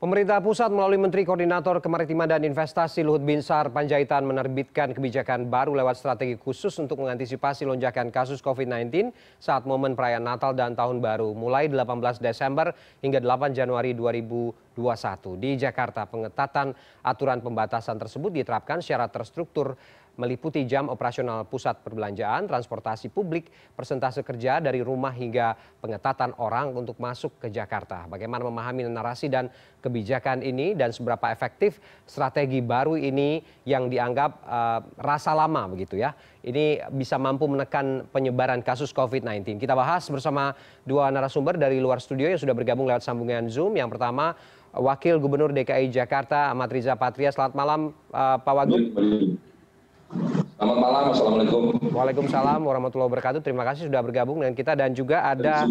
Pemerintah pusat melalui Menteri Koordinator Kemaritiman dan Investasi Luhut Binsar Panjaitan menerbitkan kebijakan baru lewat strategi khusus untuk mengantisipasi lonjakan kasus COVID-19 saat momen perayaan Natal dan Tahun Baru mulai 18 Desember hingga 8 Januari 2021. Di Jakarta, pengetatan aturan pembatasan tersebut diterapkan secara terstruktur meliputi jam operasional pusat perbelanjaan, transportasi publik, persentase kerja dari rumah hingga pengetatan orang untuk masuk ke Jakarta. Bagaimana memahami narasi dan kebijakan ini dan seberapa efektif strategi baru ini yang dianggap rasa lama begitu ya. Ini bisa mampu menekan penyebaran kasus COVID-19. Kita bahas bersama dua narasumber dari luar studio yang sudah bergabung lewat sambungan Zoom. Yang pertama, Wakil Gubernur DKI Jakarta Ahmad Riza Patria. Selamat malam Pak Wagub. Selamat malam, Assalamualaikum. Waalaikumsalam warahmatullahi wabarakatuh. Terima kasih sudah bergabung dengan kita dan juga ada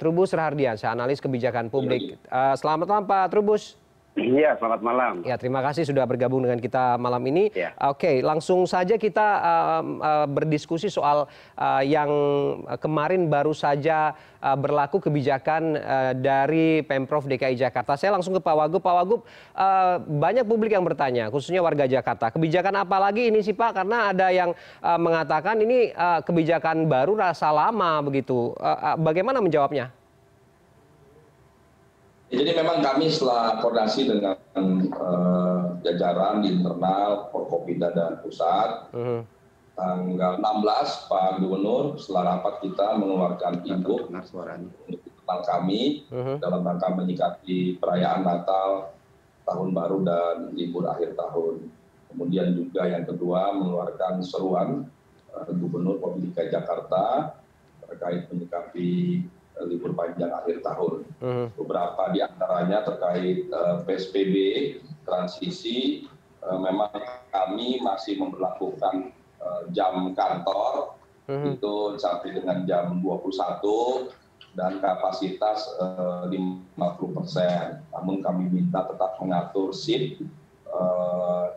Trubus Rahardiansyah, analis kebijakan publik. Selamat malam Pak Trubus. Iya, selamat malam. Ya, terima kasih sudah bergabung dengan kita malam ini. Ya. Oke, langsung saja kita berdiskusi soal yang kemarin baru saja berlaku kebijakan dari Pemprov DKI Jakarta. Saya langsung ke Pak Wagub. Pak Wagub, banyak publik yang bertanya, khususnya warga Jakarta. Kebijakan apa lagi ini sih Pak? Karena ada yang mengatakan ini kebijakan baru rasa lama begitu. Bagaimana menjawabnya? Jadi memang kami setelah koordinasi dengan jajaran di internal Forkopimda dan pusat, tanggal 16 Pak Gubernur setelah rapat kita mengeluarkan induk untuk internal kami dalam rangka menyikapi perayaan Natal, Tahun Baru dan libur akhir tahun. Kemudian juga yang kedua mengeluarkan seruan Gubernur Provinsi DKI Jakarta terkait menyikapi libur panjang akhir tahun. Beberapa di antaranya terkait PSBB transisi, memang kami masih memberlakukan jam kantor itu sampai dengan jam 21 dan kapasitas 50%. Namun kami minta tetap mengatur shift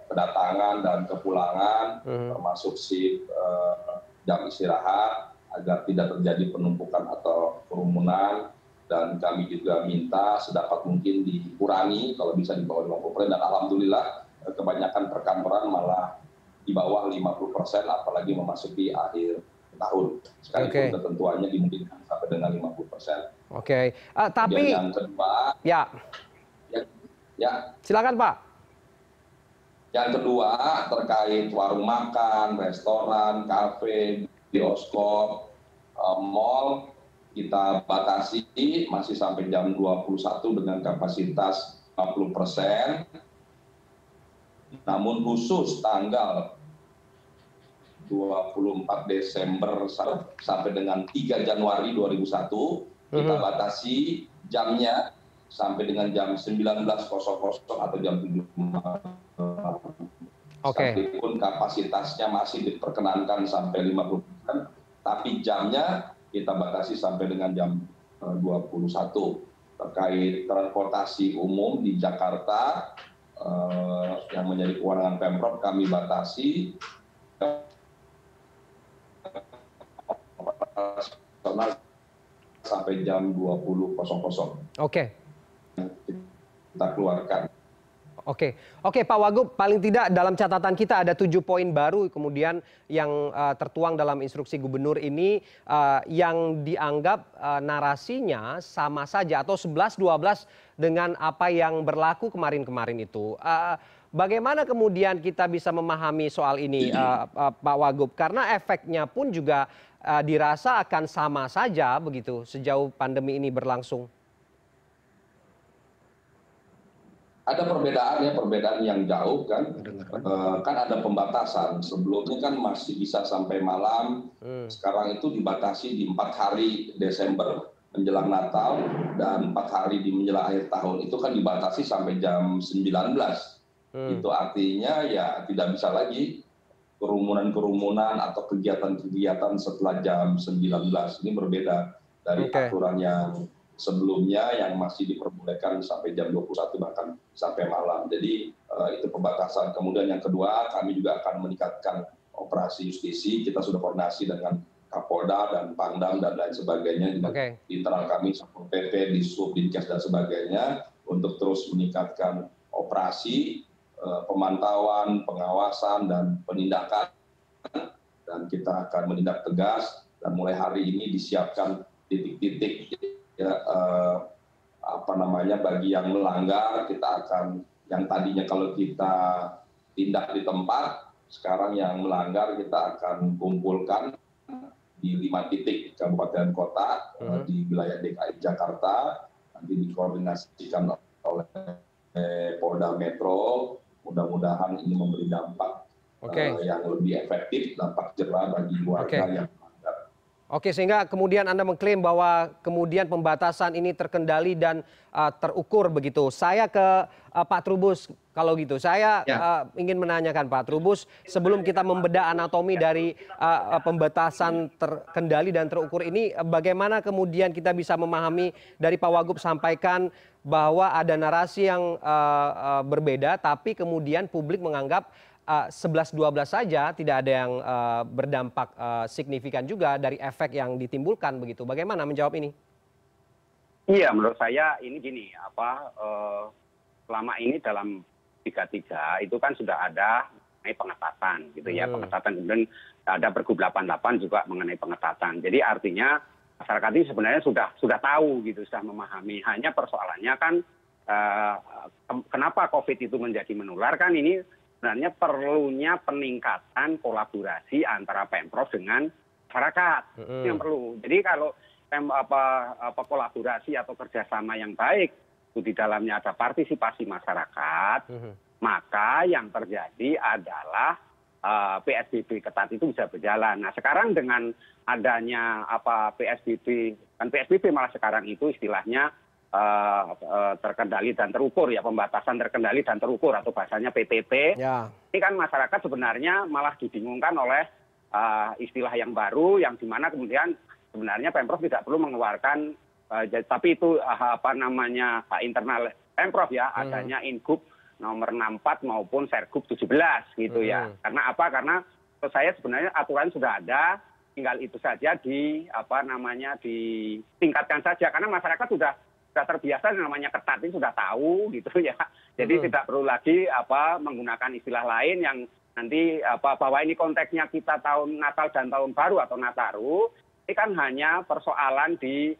kedatangan dan kepulangan, termasuk shift jam istirahat, agar tidak terjadi penumpukan atau kerumunan, dan kami juga minta sedapat mungkin dikurangi kalau bisa di bawah 50%, dan alhamdulillah kebanyakan perkantoran malah di bawah 50%, apalagi memasuki akhir tahun. Sekalipun ketentuannya dimungkinkan sampai dengan 50%. Oke, tapi yang kedua, ya silakan Pak. Yang kedua terkait warung makan, restoran, kafe, bioskop, mal, kita batasi masih sampai jam 21 dengan kapasitas 50%. Namun khusus tanggal 24 Desember sampai dengan 3 Januari 2001, kita batasi jamnya sampai dengan jam 19.00 atau jam 7 malam. Meskipun kapasitasnya masih diperkenankan sampai 50%, tapi jamnya kita batasi sampai dengan jam 21. Terkait transportasi umum di Jakarta yang menjadi kewenangan Pemprov, kami batasi sampai jam 20.00. Oke. Kita keluarkan. Oke Pak Wagub, paling tidak dalam catatan kita ada 7 poin baru kemudian yang tertuang dalam instruksi gubernur ini yang dianggap narasinya sama saja atau 11-12 dengan apa yang berlaku kemarin-kemarin itu. Bagaimana kemudian kita bisa memahami soal ini Pak Wagub? Karena efeknya pun juga dirasa akan sama saja begitu sejauh pandemi ini berlangsung. Ada perbedaan yang jauh kan, kan ada pembatasan. Sebelumnya kan masih bisa sampai malam, sekarang itu dibatasi di 4 hari Desember menjelang Natal dan 4 hari di menjelang akhir tahun. Itu kan dibatasi sampai jam 19. Itu artinya ya tidak bisa lagi kerumunan atau kegiatan-kegiatan setelah jam 19. Ini berbeda dari aturan yang sebelumnya yang masih diperbolehkan sampai jam 21 bahkan sampai malam. Jadi itu pembatasan. Kemudian yang kedua, kami juga akan meningkatkan operasi justisi. Kita sudah koordinasi dengan Kapolda dan Pangdam dan lain sebagainya di internal kami, Satpol PP, Disub, Dinkes dan sebagainya untuk terus meningkatkan operasi, pemantauan, pengawasan, dan penindakan, dan kita akan menindak tegas, dan mulai hari ini disiapkan titik-titik ya, bagi yang melanggar. Kita akan, yang tadinya kalau kita tindak di tempat, sekarang yang melanggar kita akan kumpulkan di 5 titik kabupaten kota di wilayah DKI Jakarta, nanti dikoordinasikan oleh Polda Metro. Mudah-mudahan ini memberi dampak yang lebih efektif, dampak jerah bagi warga yang melanggar. Oke, sehingga kemudian Anda mengklaim bahwa kemudian pembatasan ini terkendali dan terukur begitu. Saya ke Pak Trubus kalau gitu. Saya ingin menanyakan Pak Trubus, sebelum kita membedah anatomi dari pembatasan terkendali dan terukur ini, bagaimana kemudian kita bisa memahami dari Pak Wagub sampaikan bahwa ada narasi yang berbeda, tapi kemudian publik menganggap 11-12 saja, tidak ada yang berdampak signifikan juga dari efek yang ditimbulkan begitu. Bagaimana menjawab ini? Iya, menurut saya ini gini, selama ini dalam 33 itu kan sudah ada mengenai pengetatan gitu ya, pengetatan, kemudian ada Pergub 88 juga mengenai pengetatan. Jadi artinya masyarakat ini sebenarnya sudah tahu gitu, sudah memahami. Hanya persoalannya kan kenapa COVID itu menjadi menular, kan ini sebenarnya perlunya peningkatan kolaborasi antara Pemprov dengan masyarakat. Itu yang perlu. Jadi kalau kolaborasi atau kerjasama yang baik itu di dalamnya ada partisipasi masyarakat, maka yang terjadi adalah PSBB ketat itu bisa berjalan. Nah sekarang dengan adanya PSBB, kan PSBB malah sekarang itu istilahnya terkendali dan terukur ya, pembatasan terkendali dan terukur atau bahasanya PTT. Ini kan masyarakat sebenarnya malah dibingungkan oleh istilah yang baru, yang dimana kemudian sebenarnya Pemprov tidak perlu mengeluarkan, tapi itu internal Pemprov ya, adanya Ingub nomor 64 maupun Sergub 17 gitu ya. Karena apa? Karena menurut saya sebenarnya aturan sudah ada, tinggal itu saja ditingkatkan saja, karena masyarakat sudah terbiasa, namanya ketat ini sudah tahu gitu ya. Jadi tidak perlu lagi menggunakan istilah lain yang nanti bahwa ini konteksnya kita tahun Natal dan tahun baru atau Nataru. Ini kan hanya persoalan di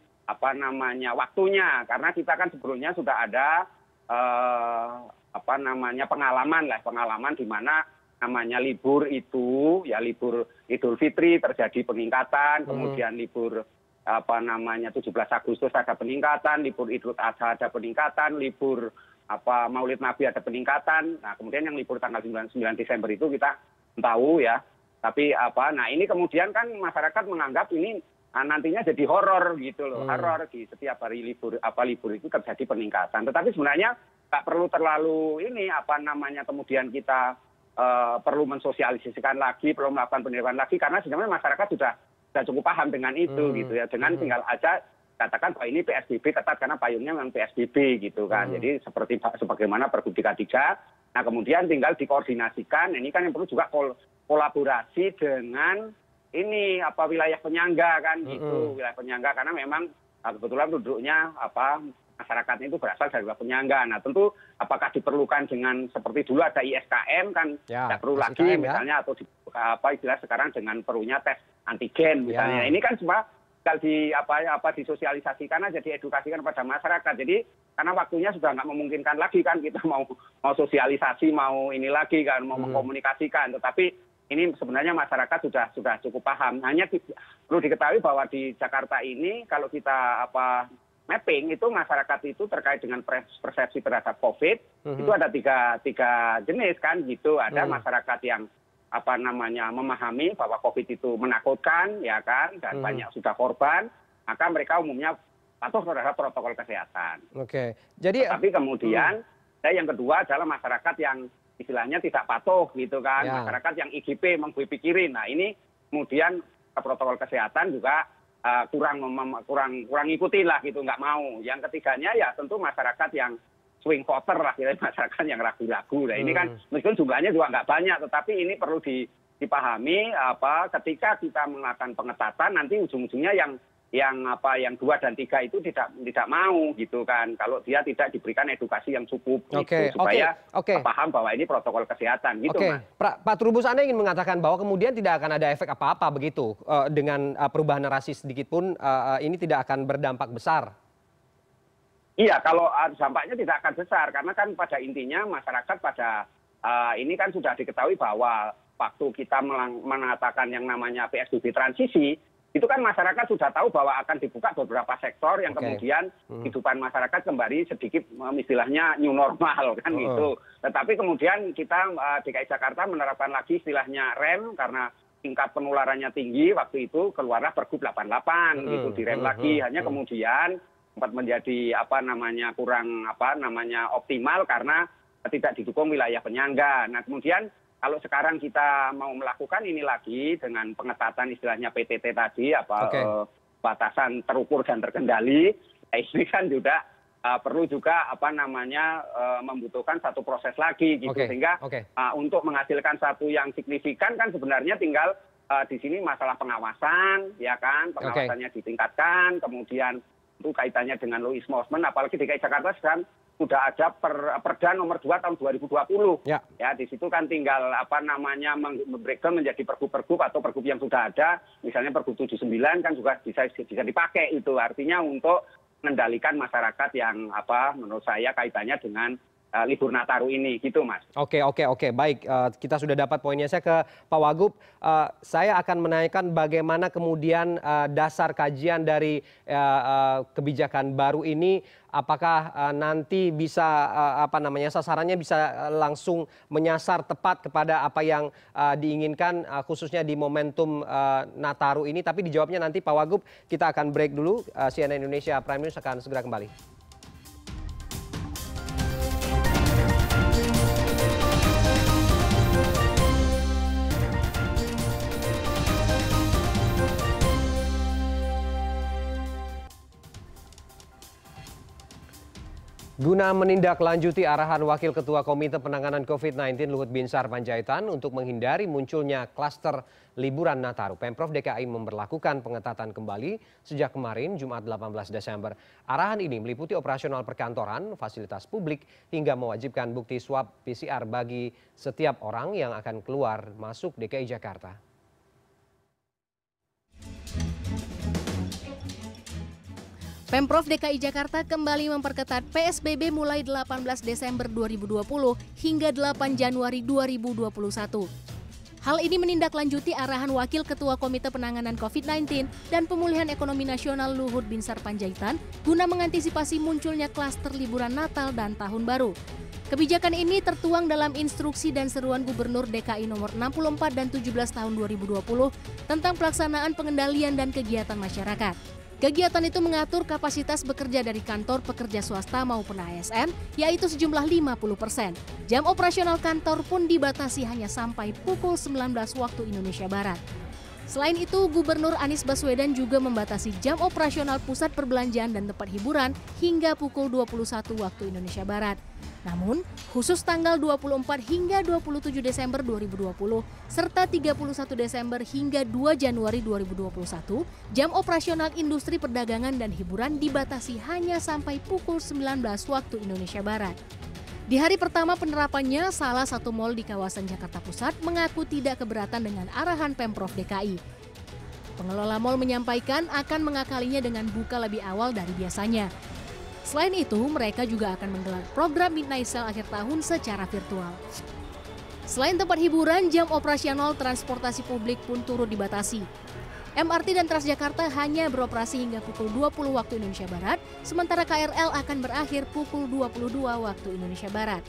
waktunya, karena kita kan sebelumnya sudah ada pengalaman di mana namanya libur itu ya, libur Idul Fitri terjadi peningkatan, kemudian libur 17 Agustus ada peningkatan, libur Idul Adha ada peningkatan, libur Maulid Nabi ada peningkatan. Nah, kemudian yang libur tanggal 9 Desember itu kita tahu ya. Tapi ini kemudian kan masyarakat menganggap ini nantinya jadi horor gitu loh. Horor di setiap hari libur itu terjadi peningkatan. Tetapi sebenarnya nggak perlu terlalu kemudian kita perlu mensosialisasikan lagi, perlu melakukan pendidikan lagi, karena sebenarnya masyarakat sudah cukup paham dengan itu gitu ya. Dengan tinggal aja katakan bahwa ini PSBB ketat karena payungnya memang PSBB gitu kan. Jadi sebagaimana Pergub 33. Nah kemudian tinggal dikoordinasikan. Ini kan yang perlu juga kolaborasi dengan ini wilayah penyangga kan gitu, wilayah penyangga, karena memang kebetulan penduduknya masyarakatnya itu berasal dari wilayah penyangga. Nah tentu apakah diperlukan dengan seperti dulu ada ISKM kan tidak perlu lagi misalnya, atau istilah sekarang dengan perlunya tes antigen misalnya. Ini kan semua tinggal disosialisasikan aja, diedukasikan pada masyarakat. Jadi karena waktunya sudah nggak memungkinkan lagi kan kita mau sosialisasi, mau ini lagi kan, mau mengkomunikasikan. Tetapi ini sebenarnya masyarakat sudah cukup paham. Hanya perlu diketahui bahwa di Jakarta ini kalau kita mapping itu masyarakat itu terkait dengan persepsi terhadap COVID itu ada tiga jenis kan gitu. Ada masyarakat yang memahami bahwa COVID itu menakutkan ya kan, dan banyak sudah korban, maka mereka umumnya patuh terhadap protokol kesehatan. Tapi kemudian yang kedua adalah masyarakat yang istilahnya tidak patuh gitu kan, masyarakat yang IGP pikirin. Nah ini kemudian protokol kesehatan juga kurang ikutin lah gitu, nggak mau. Yang ketiganya ya tentu masyarakat yang swing voter lah, masyarakat yang ragu-ragu. Nah ini kan meskipun jumlahnya juga nggak banyak, tetapi ini perlu dipahami ketika kita melakukan pengetatan nanti ujung-ujungnya yang yang 2 dan 3 itu tidak mau gitu kan, kalau dia tidak diberikan edukasi yang cukup gitu, supaya paham bahwa ini protokol kesehatan gitu, Mas. Pak Trubus, Anda ingin mengatakan bahwa kemudian tidak akan ada efek apa-apa begitu dengan perubahan narasi sedikit pun ini tidak akan berdampak besar? Iya, kalau dampaknya tidak akan besar karena kan pada intinya masyarakat pada ini kan sudah diketahui bahwa waktu kita mengatakan yang namanya PSBB transisi, itu kan masyarakat sudah tahu bahwa akan dibuka beberapa sektor yang kemudian kehidupan masyarakat kembali sedikit istilahnya new normal kan gitu. Tetapi kemudian kita DKI Jakarta menerapkan lagi istilahnya rem karena tingkat penularannya tinggi, waktu itu keluarlah Pergub 88 gitu, direm lagi. Hanya kemudian sempat menjadi kurang optimal karena tidak didukung wilayah penyangga. Nah, kemudian kalau sekarang kita mau melakukan ini lagi dengan pengetatan istilahnya PTT tadi, batasan terukur dan terkendali, ini kan juga perlu juga membutuhkan satu proses lagi gitu, sehingga untuk menghasilkan satu yang signifikan kan sebenarnya tinggal di sini masalah pengawasan, ya kan, pengawasannya ditingkatkan, kemudian itu kaitannya dengan law enforcement, apalagi DKI Jakarta sekarang sudah ada Perda nomor 2 tahun 2020. Ya, di situ kan tinggal membreakdown menjadi pergub-pergub atau pergub yang sudah ada, misalnya Pergub 79 kan juga bisa dipakai itu. Artinya untuk mengendalikan masyarakat yang menurut saya kaitannya dengan libur Nataru ini gitu, Mas. Oke, baik, kita sudah dapat poinnya. Saya ke Pak Wagub, saya akan menanyakan bagaimana kemudian dasar kajian dari kebijakan baru ini, apakah nanti bisa sasarannya bisa langsung menyasar tepat kepada apa yang diinginkan khususnya di momentum Nataru ini. Tapi dijawabnya nanti Pak Wagub. Kita akan break dulu. CNN Indonesia Prime News akan segera kembali. Guna menindaklanjuti arahan Wakil Ketua Komite Penanganan COVID-19 Luhut Binsar Panjaitan untuk menghindari munculnya klaster liburan Nataru, Pemprov DKI memberlakukan pengetatan kembali sejak kemarin Jumat 18 Desember. Arahan ini meliputi operasional perkantoran, fasilitas publik, hingga mewajibkan bukti swab PCR bagi setiap orang yang akan keluar masuk DKI Jakarta. Pemprov DKI Jakarta kembali memperketat PSBB mulai 18 Desember 2020 hingga 8 Januari 2021. Hal ini menindaklanjuti arahan Wakil Ketua Komite Penanganan COVID-19 dan Pemulihan Ekonomi Nasional Luhut Binsar Panjaitan guna mengantisipasi munculnya klaster liburan Natal dan Tahun Baru. Kebijakan ini tertuang dalam instruksi dan seruan Gubernur DKI nomor 64 dan 17 tahun 2020 tentang pelaksanaan pengendalian dan kegiatan masyarakat. Kegiatan itu mengatur kapasitas bekerja dari kantor pekerja swasta maupun ASN, yaitu sejumlah 50%. Jam operasional kantor pun dibatasi hanya sampai pukul 19 waktu Indonesia Barat. Selain itu, Gubernur Anies Baswedan juga membatasi jam operasional pusat perbelanjaan dan tempat hiburan hingga pukul 21 waktu Indonesia Barat. Namun, khusus tanggal 24 hingga 27 Desember 2020 serta 31 Desember hingga 2 Januari 2021, jam operasional industri perdagangan dan hiburan dibatasi hanya sampai pukul 19 waktu Indonesia Barat. Di hari pertama penerapannya, salah satu mal di kawasan Jakarta Pusat mengaku tidak keberatan dengan arahan Pemprov DKI. Pengelola mal menyampaikan akan mengakalinya dengan buka lebih awal dari biasanya. Selain itu, mereka juga akan menggelar program Midnight Sale akhir tahun secara virtual. Selain tempat hiburan, jam operasional transportasi publik pun turut dibatasi. MRT dan Transjakarta hanya beroperasi hingga pukul 20 waktu Indonesia Barat, sementara KRL akan berakhir pukul 22 waktu Indonesia Barat.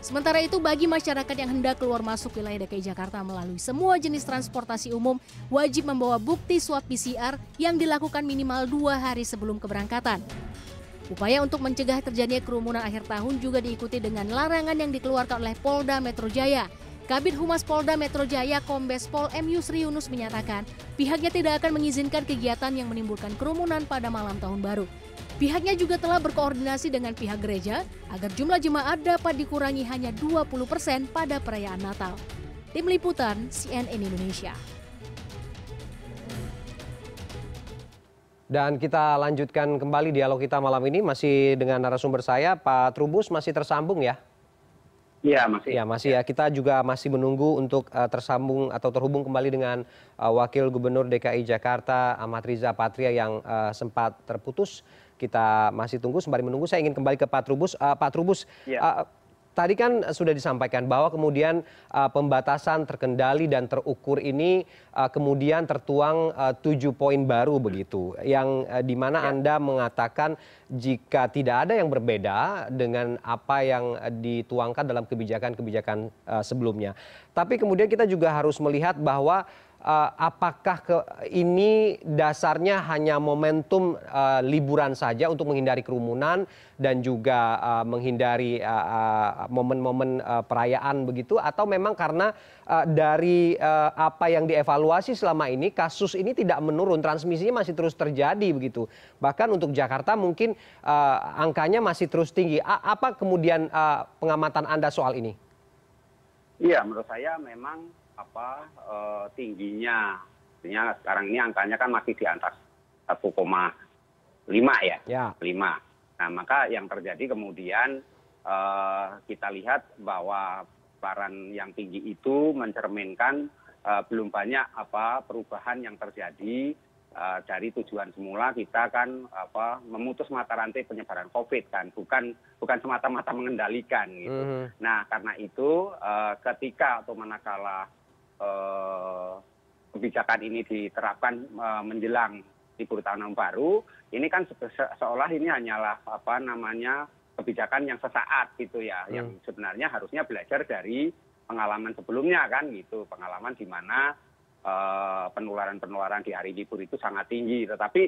Sementara itu, bagi masyarakat yang hendak keluar masuk wilayah DKI Jakarta melalui semua jenis transportasi umum, wajib membawa bukti swab PCR yang dilakukan minimal 2 hari sebelum keberangkatan. Upaya untuk mencegah terjadinya kerumunan akhir tahun juga diikuti dengan larangan yang dikeluarkan oleh Polda Metro Jaya. Kabid Humas Polda Metro Jaya Kombes Pol M. Yusri Yunus menyatakan pihaknya tidak akan mengizinkan kegiatan yang menimbulkan kerumunan pada malam tahun baru. Pihaknya juga telah berkoordinasi dengan pihak gereja agar jumlah jemaat dapat dikurangi hanya 20% pada perayaan Natal. Tim Liputan CNN Indonesia. Dan kita lanjutkan kembali dialog kita malam ini masih dengan narasumber saya, Pak Trubus, masih tersambung ya? Iya, masih. Ya, masih ya. Kita juga masih menunggu untuk tersambung atau terhubung kembali dengan Wakil Gubernur DKI Jakarta, Ahmad Riza Patria yang sempat terputus. Kita masih tunggu, sembari menunggu saya ingin kembali ke Pak Trubus. Pak Trubus, Ya. tadi kan sudah disampaikan bahwa kemudian pembatasan terkendali dan terukur ini kemudian tertuang 7 poin baru begitu, yang di mana Anda mengatakan jika tidak ada yang berbeda dengan apa yang dituangkan dalam kebijakan-kebijakan sebelumnya. Tapi kemudian kita juga harus melihat bahwa apakah ini dasarnya hanya momentum liburan saja untuk menghindari kerumunan dan juga menghindari momen-momen perayaan begitu, atau memang karena dari apa yang dievaluasi selama ini kasus ini tidak menurun, transmisinya masih terus terjadi begitu. Bahkan untuk Jakarta mungkin angkanya masih terus tinggi. Apa kemudian pengamatan Anda soal ini? Iya, menurut saya memang tingginya, artinya sekarang ini angkanya kan masih di atas 1,5 ya, 5. Nah, maka yang terjadi kemudian kita lihat bahwa penularan yang tinggi itu mencerminkan belum banyak perubahan yang terjadi dari tujuan semula kita kan memutus mata rantai penyebaran COVID kan, bukan semata-mata mengendalikan gitu. Nah, karena itu ketika atau manakala kebijakan ini diterapkan menjelang libur tahun baru, ini kan seolah ini hanyalah kebijakan yang sesaat gitu ya, yang sebenarnya harusnya belajar dari pengalaman sebelumnya kan gitu, pengalaman di mana penularan-penularan di hari libur itu sangat tinggi. Tetapi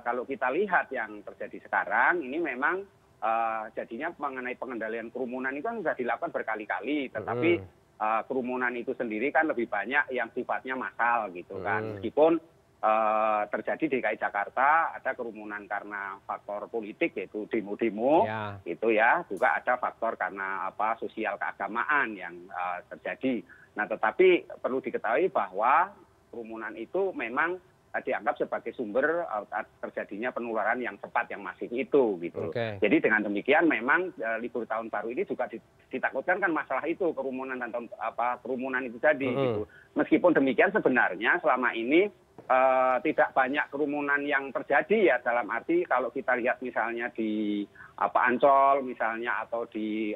kalau kita lihat yang terjadi sekarang, ini memang jadinya mengenai pengendalian kerumunan itu kan sudah dilakukan berkali-kali, tetapi kerumunan itu sendiri kan lebih banyak yang sifatnya massal gitu kan. Meskipun terjadi di DKI Jakarta ada kerumunan karena faktor politik yaitu demo-demo gitu ya, juga ada faktor karena sosial keagamaan yang terjadi. Nah, tetapi perlu diketahui bahwa kerumunan itu memang dianggap sebagai sumber terjadinya penularan yang cepat yang masif itu gitu. Jadi dengan demikian memang libur tahun baru ini juga ditakutkan kan masalah itu, kerumunan dan kerumunan itu tadi gitu. Meskipun demikian sebenarnya selama ini tidak banyak kerumunan yang terjadi ya, dalam arti kalau kita lihat misalnya di Ancol misalnya, atau di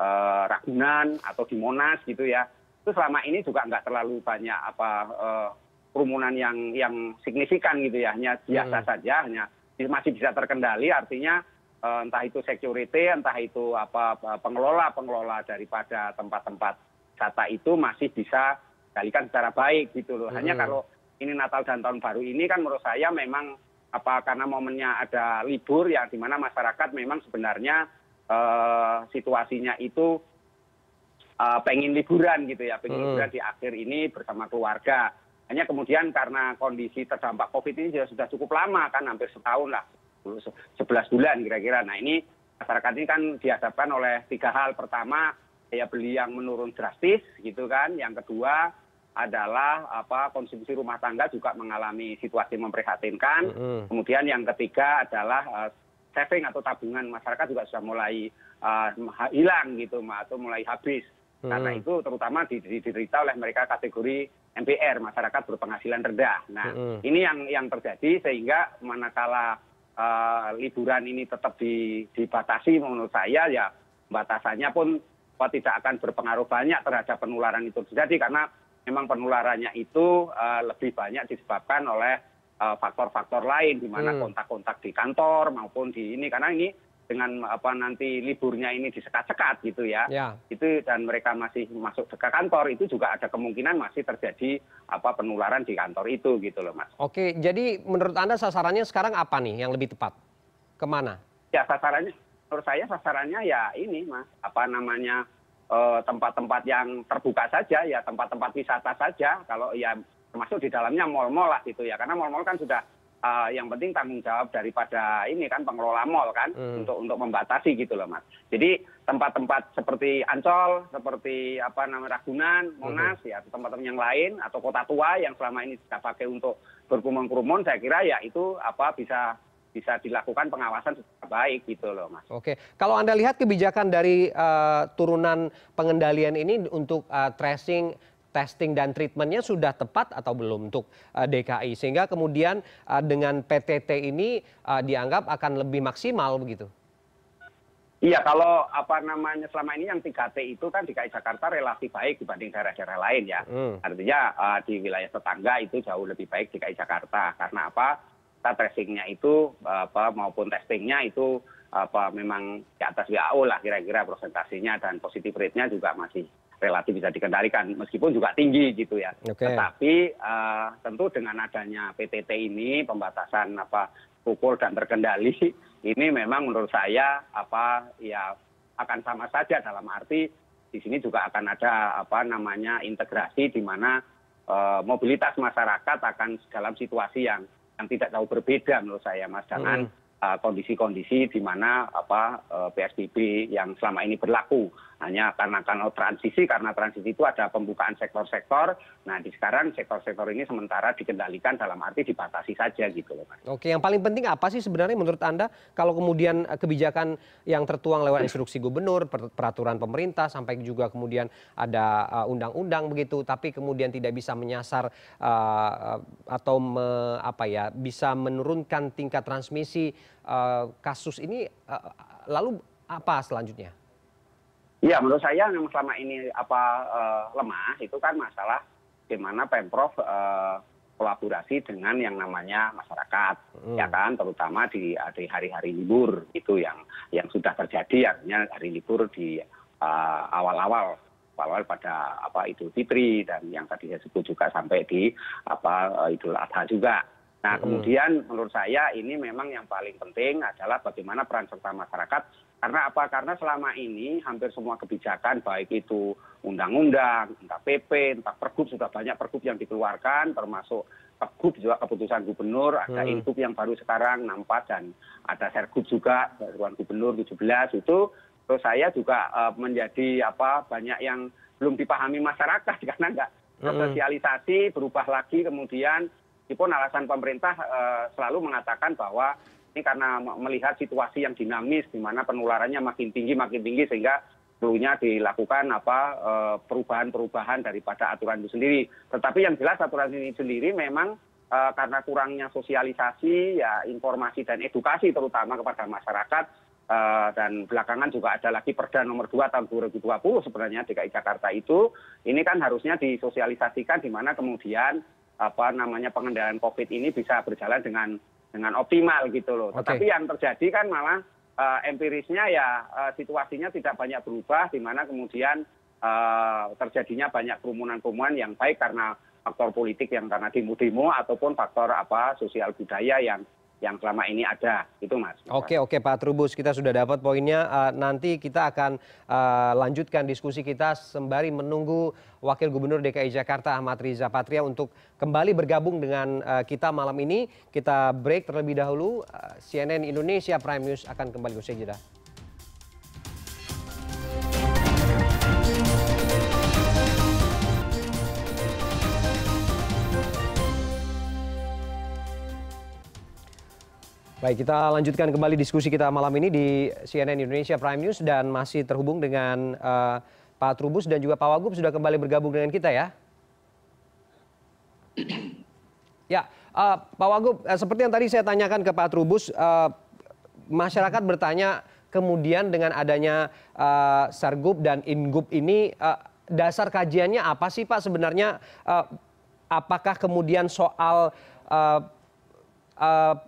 Ragunan atau di Monas gitu ya, itu selama ini juga nggak terlalu banyak kerumunan yang signifikan gitu ya, hanya biasa saja, hanya masih bisa terkendali, artinya entah itu security, entah itu pengelola daripada tempat-tempat wisata itu masih bisa dikendalikan secara baik gitu loh. Hanya kalau ini Natal dan Tahun Baru ini kan menurut saya memang karena momennya ada libur ya, di mana masyarakat memang sebenarnya situasinya itu pengen liburan gitu ya, pengen liburan di akhir ini bersama keluarga. Hanya kemudian karena kondisi terdampak COVID ini sudah cukup lama kan, hampir setahun lah, 11 bulan kira-kira. Nah, ini masyarakat ini kan dihadapkan oleh 3 hal. Pertama, daya beli yang menurun drastis gitu kan. Yang kedua adalah konsumsi rumah tangga juga mengalami situasi memprihatinkan. Kemudian yang ketiga adalah saving atau tabungan masyarakat juga sudah mulai hilang gitu, atau mulai habis. Karena itu terutama diderita oleh mereka kategori MPR, masyarakat berpenghasilan rendah. Nah, ini yang terjadi, sehingga manakala liburan ini tetap dibatasi, menurut saya ya batasannya pun tidak akan berpengaruh banyak terhadap penularan itu terjadi, karena memang penularannya itu lebih banyak disebabkan oleh faktor-faktor lain, di mana kontak-kontak di kantor maupun di ini, karena ini dengan nanti liburnya ini disekat-sekat gitu ya, itu dan mereka masih masuk ke kantor, itu juga ada kemungkinan masih terjadi penularan di kantor itu gitu loh, Mas. Oke, jadi menurut Anda sasarannya sekarang apa nih yang lebih tepat? Kemana? Ya, sasarannya menurut saya sasarannya ya ini, Mas, tempat-tempat yang terbuka saja ya, tempat-tempat wisata saja, kalau ya termasuk di dalamnya mal-mal lah gitu ya, karena mal-mal kan sudah yang penting tanggung jawab daripada ini kan pengelola mal kan untuk membatasi gitu loh Mas. Jadi tempat-tempat seperti Ancol, seperti Ragunan, Monas ya, tempat-tempat yang lain atau Kota Tua yang selama ini tidak pakai untuk berkerumun-kerumun, saya kira ya itu bisa dilakukan pengawasan secara baik gitu loh Mas. Oke, kalau Anda lihat kebijakan dari turunan pengendalian ini untuk tracing, testing dan treatmentnya sudah tepat atau belum untuk DKI sehingga kemudian dengan PTT ini dianggap akan lebih maksimal begitu? Iya, kalau selama ini yang 3T itu kan DKI Jakarta relatif baik dibanding daerah-daerah lain ya. Artinya di wilayah tetangga itu jauh lebih baik DKI Jakarta. Karena apa? Tracingnya itu maupun testingnya itu memang di atas WHO lah kira-kira prosentasenya dan positive rate-nya juga masih relatif bisa dikendalikan meskipun juga tinggi gitu ya. Tetapi tentu dengan adanya PTT ini pembatasan pukul dan terkendali ini memang menurut saya ya akan sama saja dalam arti di sini juga akan ada integrasi di mana mobilitas masyarakat akan dalam situasi yang tidak jauh berbeda menurut saya Mas dengan kondisi-kondisi di mana PSBB yang selama ini berlaku hanya karena transisi itu ada pembukaan sektor-sektor. Nah di sekarang sektor-sektor ini sementara dikendalikan dalam arti dibatasi saja gitu loh Mas. Oke, yang paling penting apa sih sebenarnya menurut Anda kalau kemudian kebijakan yang tertuang lewat instruksi gubernur, peraturan pemerintah sampai juga kemudian ada undang-undang begitu, tapi kemudian tidak bisa menyasar atau bisa menurunkan tingkat transmisi kasus ini, lalu apa selanjutnya? Ya menurut saya yang selama ini lemah itu kan masalah bagaimana Pemprov kolaborasi dengan yang namanya masyarakat, ya kan, terutama di hari-hari libur itu yang sudah terjadi, artinya hari libur di awal-awal pada Idul Fitri dan yang tadi saya sebut juga sampai di Idul Adha juga. Nah kemudian menurut saya ini memang yang paling penting adalah bagaimana peran serta masyarakat. Karena apa? Karena selama ini hampir semua kebijakan baik itu undang-undang, entah PP, entah pergub, sudah banyak pergub yang dikeluarkan termasuk pergub juga keputusan gubernur, ada input yang baru sekarang 64 dan ada sergub juga peraturan gubernur 17 itu. Terus saya juga menjadi banyak yang belum dipahami masyarakat karena nggak sosialisasi, berubah lagi kemudian meskipun alasan pemerintah selalu mengatakan bahwa ini karena melihat situasi yang dinamis di mana penularannya makin tinggi sehingga perlunya dilakukan perubahan-perubahan daripada aturan itu sendiri. Tetapi yang jelas aturan ini sendiri memang karena kurangnya sosialisasi, ya informasi dan edukasi terutama kepada masyarakat, dan belakangan juga ada lagi Perda nomor 2 tahun 2020 sebenarnya DKI Jakarta itu, ini kan harusnya disosialisasikan di mana kemudian pengendalian COVID ini bisa berjalan dengan optimal gitu loh. Tetapi yang terjadi kan malah empirisnya ya situasinya tidak banyak berubah di mana kemudian terjadinya banyak kerumunan-kerumunan yang baik karena faktor politik yang karena demo-demo ataupun faktor sosial budaya yang selama ini ada itu Mas. Oke Pak Trubus, kita sudah dapat poinnya. Nanti kita akan lanjutkan diskusi kita sembari menunggu Wakil Gubernur DKI Jakarta Ahmad Riza Patria untuk kembali bergabung dengan kita malam ini. Kita break terlebih dahulu. CNN Indonesia Prime News akan kembali usai jeda. Baik, kita lanjutkan kembali diskusi kita malam ini di CNN Indonesia Prime News dan masih terhubung dengan Pak Trubus dan juga Pak Wagub sudah kembali bergabung dengan kita ya. Ya, Pak Wagub, seperti yang tadi saya tanyakan ke Pak Trubus, masyarakat bertanya kemudian dengan adanya Sergub dan Ingub ini, dasar kajiannya apa sih Pak sebenarnya? Apakah kemudian soal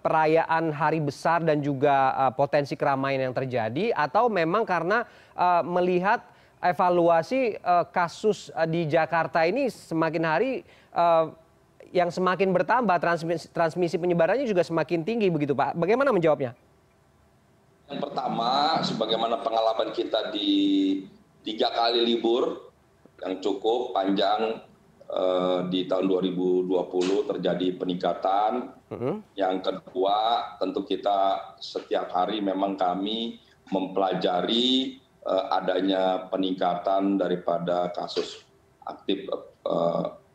perayaan hari besar dan juga potensi keramaian yang terjadi, atau memang karena melihat evaluasi kasus di Jakarta ini semakin hari yang semakin bertambah, transmisi penyebarannya juga semakin tinggi begitu Pak. Bagaimana menjawabnya? Yang pertama, sebagaimana pengalaman kita di 3 kali libur yang cukup panjang di tahun 2020 terjadi peningkatan. Yang kedua, tentu kita setiap hari memang kami mempelajari adanya peningkatan daripada kasus aktif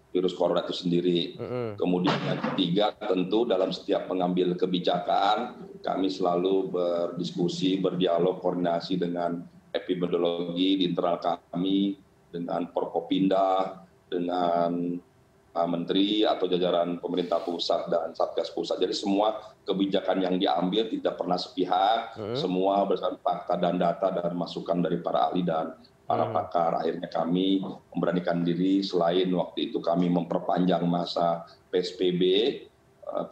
virus corona itu sendiri. Kemudian yang ketiga, tentu dalam setiap mengambil kebijakan, kami selalu berdiskusi, berdialog, koordinasi dengan epidemiologi di internal kami, dengan Forkopimda, dengan Menteri atau jajaran pemerintah pusat dan Satgas pusat. Jadi semua kebijakan yang diambil tidak pernah sepihak, semua berdasarkan fakta dan data dan masukan dari para ahli dan para pakar. Akhirnya kami memberanikan diri, selain waktu itu kami memperpanjang masa PSBB,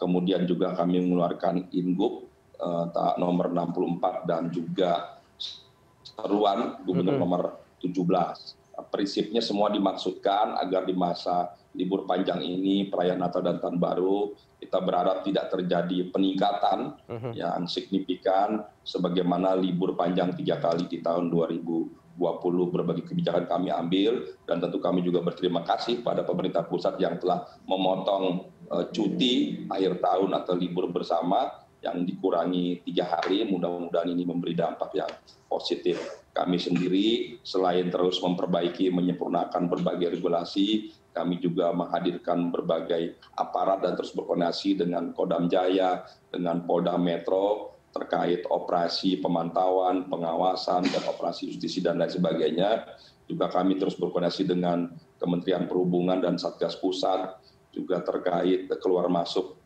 kemudian juga kami mengeluarkan Ingup nomor 64 dan juga seruan Gubernur nomor 17. Prinsipnya semua dimaksudkan agar di masa libur panjang ini, perayaan Natal dan Tahun Baru, kita berharap tidak terjadi peningkatan yang signifikan sebagaimana libur panjang 3 kali di tahun 2020. Berbagai kebijakan kami ambil, dan tentu kami juga berterima kasih pada pemerintah pusat yang telah memotong cuti akhir tahun atau libur bersama yang dikurangi 3 hari. Mudah-mudahan ini memberi dampak yang positif. Kami sendiri selain terus memperbaiki, menyempurnakan berbagai regulasi, kami juga menghadirkan berbagai aparat dan terus berkoordinasi dengan Kodam Jaya, dengan Polda Metro terkait operasi pemantauan, pengawasan, dan operasi justisi dan lain sebagainya. Juga kami terus berkoordinasi dengan Kementerian Perhubungan dan Satgas Pusat, juga terkait keluar masuk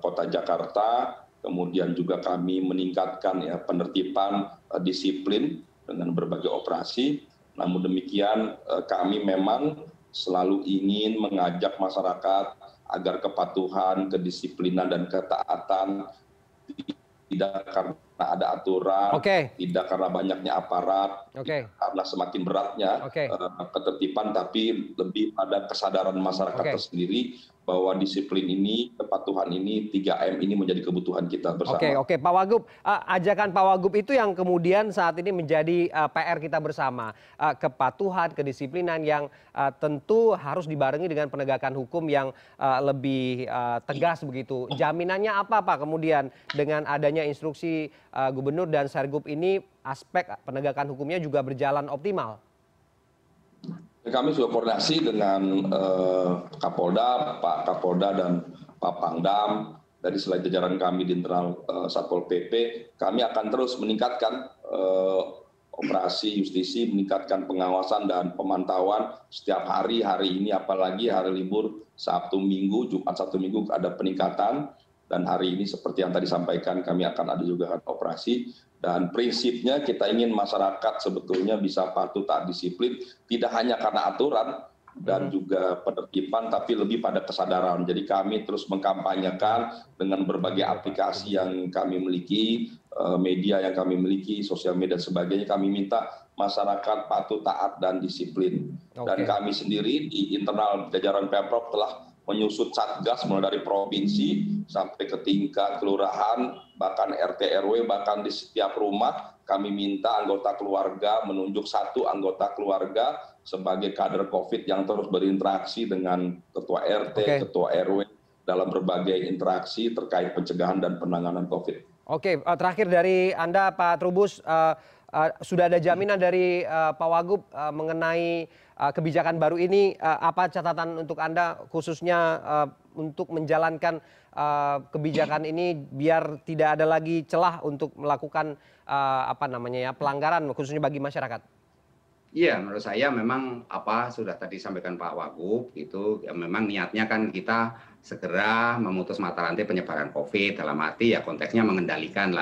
Kota Jakarta. Kemudian juga kami meningkatkan penertiban disiplin dengan berbagai operasi. Namun demikian kami memang selalu ingin mengajak masyarakat agar kepatuhan, kedisiplinan, dan ketaatan tidak karena ada aturan, tidak karena banyaknya aparat, karena semakin beratnya ketertiban, tapi lebih pada kesadaran masyarakat tersendiri bahwa disiplin ini, kepatuhan ini, 3M ini menjadi kebutuhan kita bersama. Oke, Pak Wagub, ajakan Pak Wagub itu yang kemudian saat ini menjadi PR kita bersama. Kepatuhan, kedisiplinan yang tentu harus dibarengi dengan penegakan hukum yang lebih tegas begitu. Jaminannya apa Pak kemudian dengan adanya instruksi Gubernur dan Sergup ini, aspek penegakan hukumnya juga berjalan optimal? Kami sudah koordinasi dengan Kapolda, Pak Kapolda, dan Pak Pangdam. Dari selain jajaran kami di internal Satpol PP, kami akan terus meningkatkan operasi justisi, meningkatkan pengawasan dan pemantauan setiap hari. Hari ini apalagi hari libur Sabtu Minggu, Jumat Sabtu Minggu ada peningkatan. Dan hari ini seperti yang tadi sampaikan, kami akan ada juga operasi. Dan prinsipnya kita ingin masyarakat sebetulnya bisa patuh, taat, disiplin, tidak hanya karena aturan dan juga penertiban, tapi lebih pada kesadaran. Jadi kami terus mengkampanyekan dengan berbagai aplikasi yang kami miliki, media yang kami miliki, sosial media dan sebagainya. Kami minta masyarakat patuh, taat, dan disiplin. Dan kami sendiri di internal jajaran Pemprov telah menyusut Satgas mulai dari provinsi sampai ke tingkat kelurahan, bahkan RT RW, bahkan di setiap rumah kami minta anggota keluarga menunjuk 1 anggota keluarga sebagai kader COVID yang terus berinteraksi dengan ketua RT, ketua RW dalam berbagai interaksi terkait pencegahan dan penanganan COVID. Terakhir dari Anda Pak Trubus, sudah ada jaminan dari Pak Wagub mengenai kebijakan baru ini. Apa catatan untuk Anda khususnya untuk menjalankan kebijakan ini biar tidak ada lagi celah untuk melakukan pelanggaran khususnya bagi masyarakat? Iya, menurut saya memang sudah tadi sampaikan Pak Wagub itu ya, memang niatnya kan kita segera memutus mata rantai penyebaran COVID, dalam arti ya konteksnya mengendalikan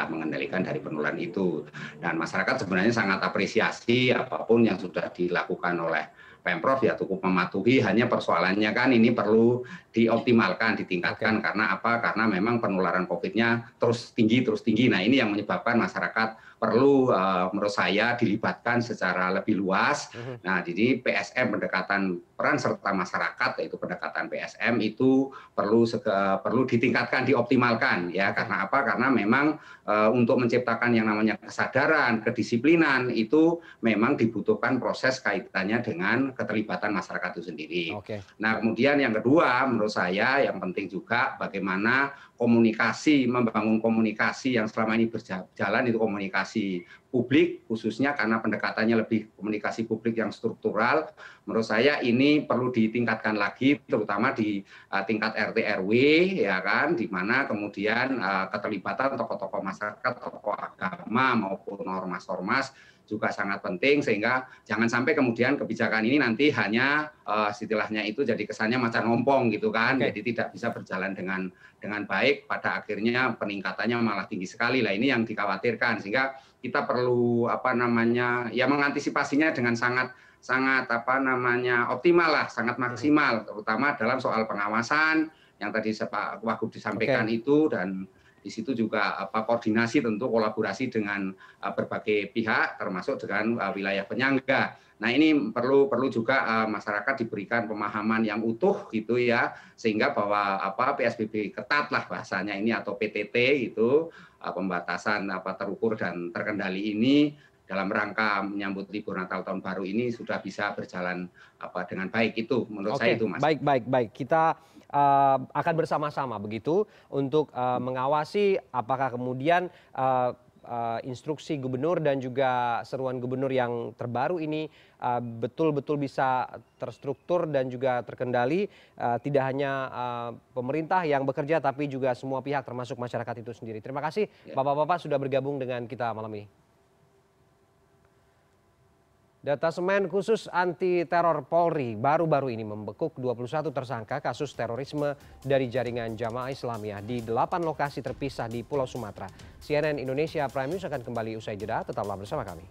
dari penularan itu. Dan masyarakat sebenarnya sangat apresiasi apapun yang sudah dilakukan oleh Pemprov, ya cukup mematuhi. Hanya persoalannya kan ini perlu dioptimalkan, ditingkatkan. Karena apa? Karena memang penularan COVID-nya terus tinggi. Nah ini yang menyebabkan masyarakat perlu menurut saya dilibatkan secara lebih luas. Nah, jadi PSM pendekatan peran serta masyarakat, yaitu pendekatan PSM itu perlu ditingkatkan, dioptimalkan ya. Karena apa? Karena memang untuk menciptakan yang namanya kesadaran, kedisiplinan itu memang dibutuhkan proses kaitannya dengan keterlibatan masyarakat itu sendiri. Nah, kemudian yang kedua menurut saya yang penting juga bagaimana komunikasi, membangun komunikasi yang selama ini berjalan itu komunikasi publik, khususnya karena pendekatannya lebih komunikasi publik yang struktural. Menurut saya ini perlu ditingkatkan lagi, terutama di tingkat RT RW, ya kan, di mana kemudian keterlibatan tokoh-tokoh masyarakat, tokoh agama maupun ormas-ormas juga sangat penting, sehingga jangan sampai kemudian kebijakan ini nanti hanya istilahnya itu jadi kesannya macan ompong gitu kan, jadi tidak bisa berjalan dengan baik, pada akhirnya peningkatannya malah tinggi sekali. Lah ini yang dikhawatirkan, sehingga kita perlu mengantisipasinya dengan sangat optimal lah, sangat maksimal, terutama dalam soal pengawasan yang tadi Pak Wagub disampaikan itu, dan di situ juga koordinasi tentu kolaborasi dengan berbagai pihak termasuk dengan wilayah penyangga. Nah, ini perlu juga masyarakat diberikan pemahaman yang utuh gitu ya, sehingga bahwa PSBB ketat lah bahasanya ini, atau PTT itu pembatasan terukur dan terkendali ini dalam rangka menyambut libur Natal Tahun Baru ini sudah bisa berjalan dengan baik. Itu menurut saya itu, Mas. Baik. Kita akan bersama-sama begitu untuk mengawasi apakah kemudian instruksi gubernur dan juga seruan gubernur yang terbaru ini betul-betul bisa terstruktur dan juga terkendali, tidak hanya pemerintah yang bekerja tapi juga semua pihak termasuk masyarakat itu sendiri. Terima kasih Bapak-bapak sudah bergabung dengan kita malam ini. Detasemen Khusus Anti Teror Polri baru-baru ini membekuk 21 tersangka kasus terorisme dari jaringan Jamaah Islamiyah di 8 lokasi terpisah di Pulau Sumatera. CNN Indonesia Prime News akan kembali usai jeda, tetaplah bersama kami.